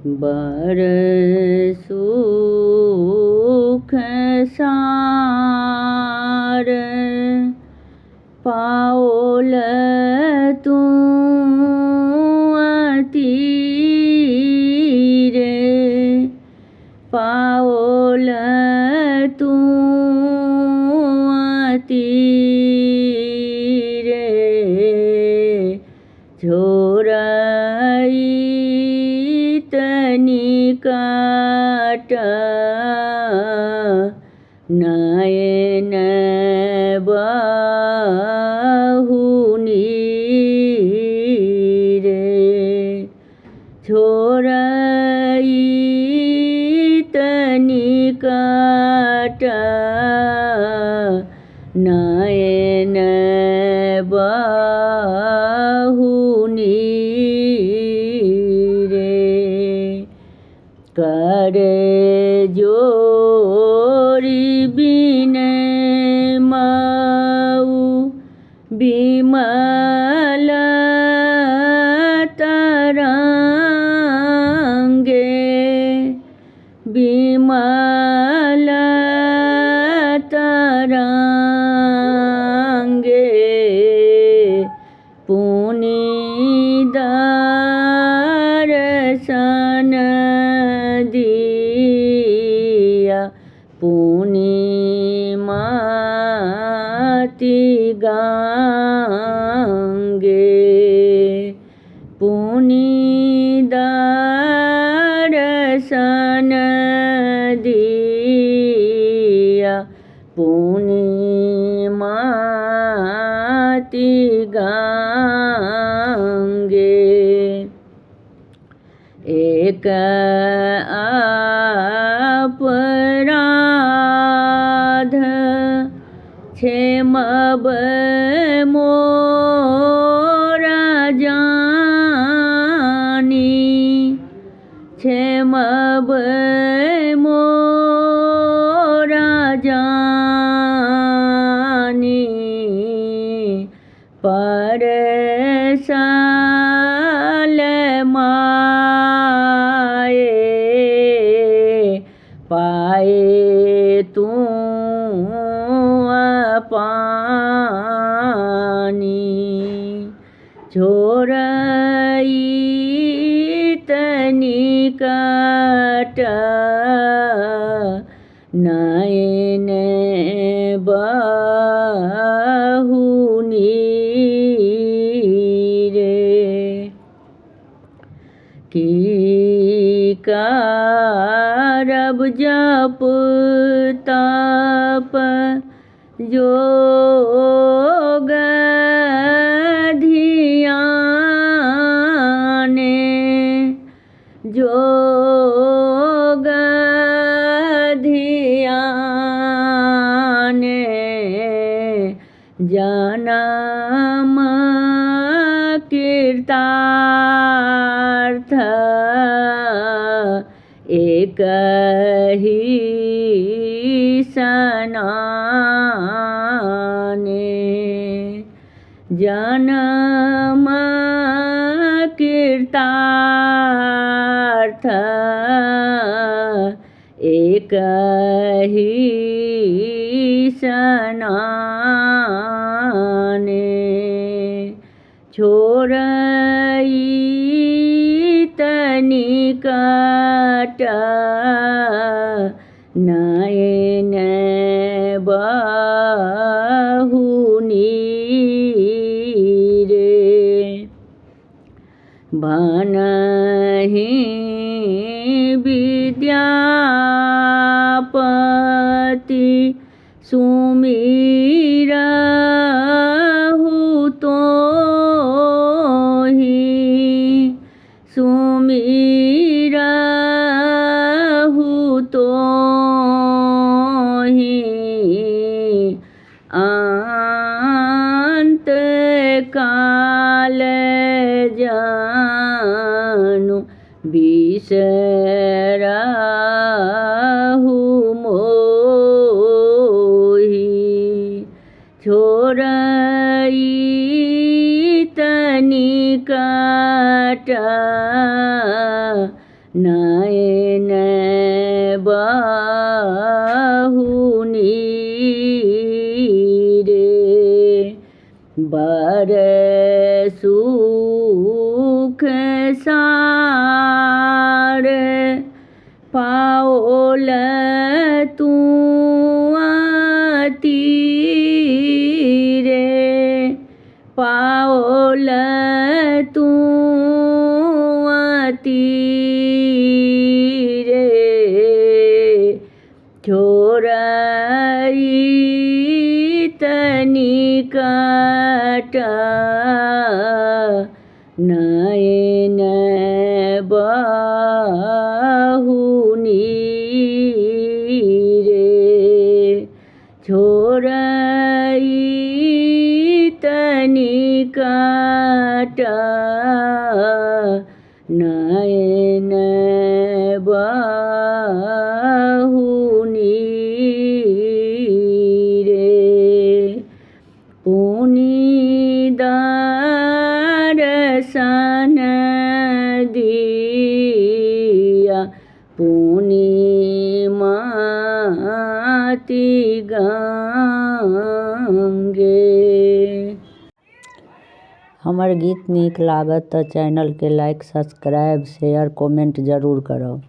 बर सुख सार पाओल तू तीरे पाओल तू तीरे छोराई तनिकाट नयन बहुनी रे छोराई तनिकाट नयन बहुनी कर जोरी बिनय मऊ बिमल तरंगे बिमल तरंगे पुनिदर्शन दिया पुनिमति गंगे पुनिदर्शन दिया पुनिमति गंगे एक अपराध क्षेमब मोरा जानी क्षेमब मोरा जानी पर साल पाए तू पानी छोराई तनिकाट नयन बहुनी रे की कारब जप तप योग धियाने योग धियाने जनम कीर्तार्थ एक ही सनाने जनम कीर्तार्थ एक ही सनाने छोराई तनिकाट नयन बहुनी रे भनहि विद्यापति सुमिरहु तोहि सुमिरहु तोहि अंत काल जानु बिसरहु मोहि छोराई तनिकाट नयन बहुनी रे बर सुख सार पाओल तू रे पाओल तू रे छोरई तनिकट नयन बहुनी रे छोरई तनिकट नयन बहुनी रे पुनि दर्शन दिया पुनि माति गंगे। हमर गीत नीक लागत तो चैनल के लाइक सब्सक्राइब शेयर कमेंट जरूर करब।